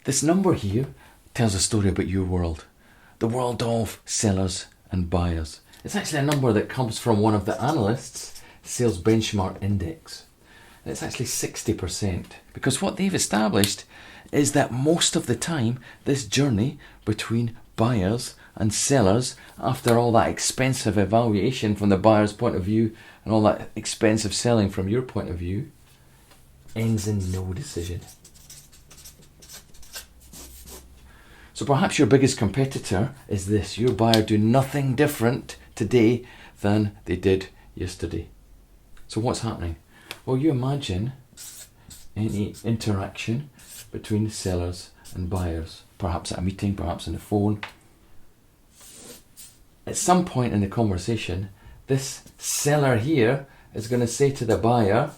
This number here tells a story about your world, the world of sellers and buyers. It's actually a number that comes from one of the analysts' sales benchmark index. And it's actually 60%, because what they've established is that most of the time this journey between buyers and sellers, after all that expensive evaluation from the buyer's point of view and all that expensive selling from your point of view, ends in no decision. So perhaps your biggest competitor is this: your buyer do nothing different today than they did yesterday. So what's happening? Well, you imagine any interaction between sellers and buyers, perhaps at a meeting, perhaps on the phone. At some point in the conversation, this seller here is going to say to the buyer,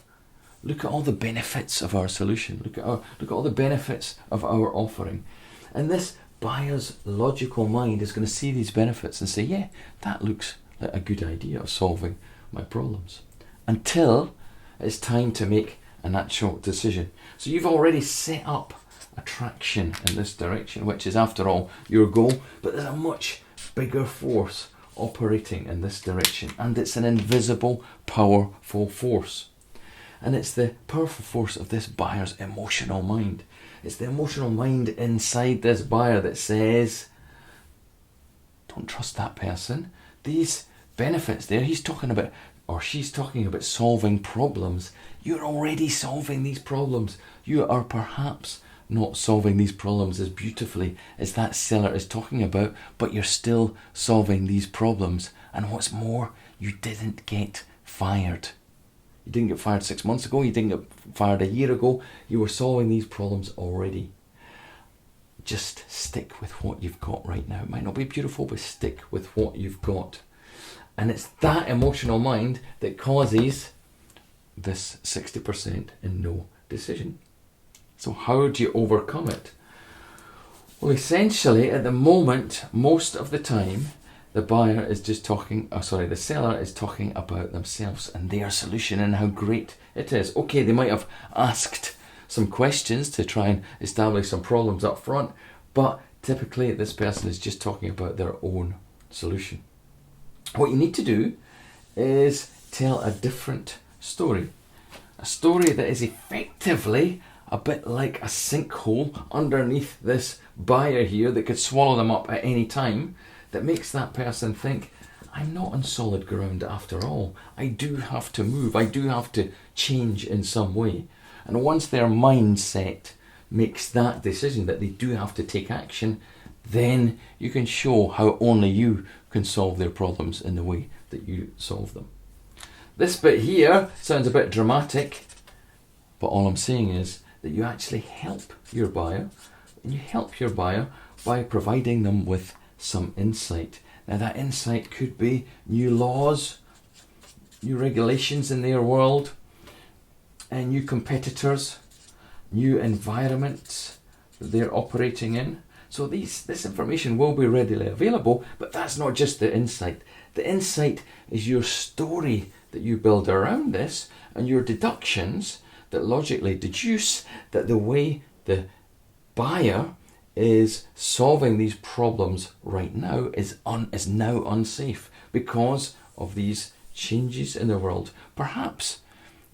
look at all the benefits of our solution, look at all the benefits of our offering. And this buyer's logical mind is going to see these benefits and say, yeah, that looks like a good idea of solving my problems. Until it's time to make an actual decision. So you've already set up attraction in this direction, which is, after all, your goal, but there's a much bigger force operating in this direction, and it's an invisible, powerful force. And it's the powerful force of this buyer's emotional mind. It's the emotional mind inside this buyer that says, don't trust that person. These benefits there, he's talking about, or she's talking about solving problems. You're already solving these problems. You are perhaps not solving these problems as beautifully as that seller is talking about, but you're still solving these problems. And what's more, you didn't get fired. You didn't get fired 6 months ago. You didn't get fired a year ago. You were solving these problems already. Just stick with what you've got right now. It might not be beautiful, but stick with what you've got. And it's that emotional mind that causes this 60% in no decision. So how do you overcome it? Well, essentially, at the moment, most of the time, the buyer is just talking, the seller is talking about themselves and their solution and how great it is. Okay, they might have asked some questions to try and establish some problems up front, but typically this person is just talking about their own solution. What you need to do is tell a different story. A story that is effectively a bit like a sinkhole underneath this buyer here that could swallow them up at any time, that makes that person think, I'm not on solid ground after all. I do have to move. I do have to change in some way. And once their mindset makes that decision that they do have to take action, then you can show how only you can solve their problems in the way that you solve them. This bit here sounds a bit dramatic, but all I'm saying is that you actually help your buyer, and you help your buyer by providing them with some insight. Now that insight could be new laws, new regulations in their world, and new competitors, new environments that they're operating in. So this information will be readily available, but that's not just the insight. The insight is your story that you build around this, and your deductions that logically deduce that the way the buyer is solving these problems right now is now unsafe because of these changes in the world. Perhaps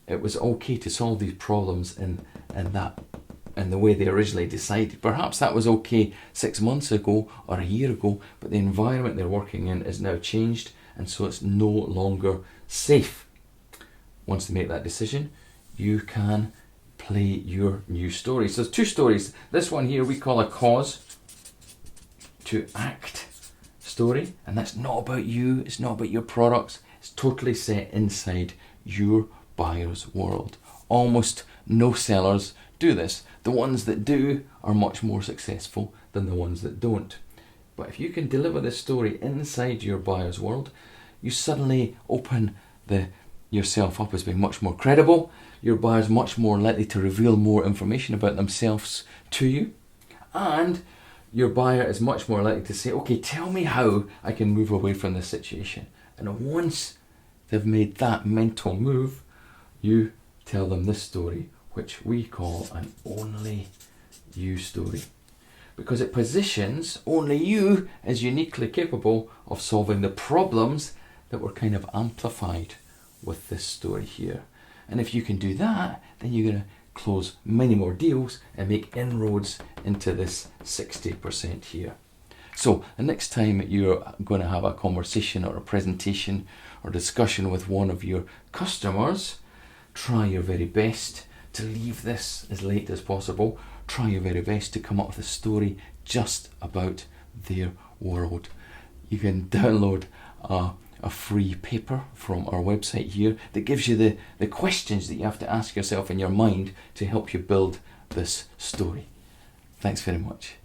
it was okay to solve these problems in the way they originally decided. Perhaps that was okay 6 months ago or a year ago, but the environment they're working in is now changed, and so it's no longer safe. Once they make that decision, you can play your new story. So there's two stories. This one here we call a cause to act story, and that's not about you, it's not about your products, it's totally set inside your buyer's world. Almost no sellers do this. The ones that do are much more successful than the ones that don't. But if you can deliver this story inside your buyer's world, you suddenly open yourself up as being much more credible. Your buyer's much more likely to reveal more information about themselves to you, and your buyer is much more likely to say, okay, tell me how I can move away from this situation. And once they've made that mental move, you tell them this story, which we call an only you story. because it positions only you as uniquely capable of solving the problems that were kind of amplified with this story here. And if you can do that, then you're going to close many more deals and make inroads into this 60% here. So the next time you're going to have a conversation or a presentation or discussion with one of your customers, try your very best to leave this as late as possible. Try your very best to come up with a story just about their world. You can download a free paper from our website here that gives you the questions that you have to ask yourself in your mind to help you build this story. Thanks very much.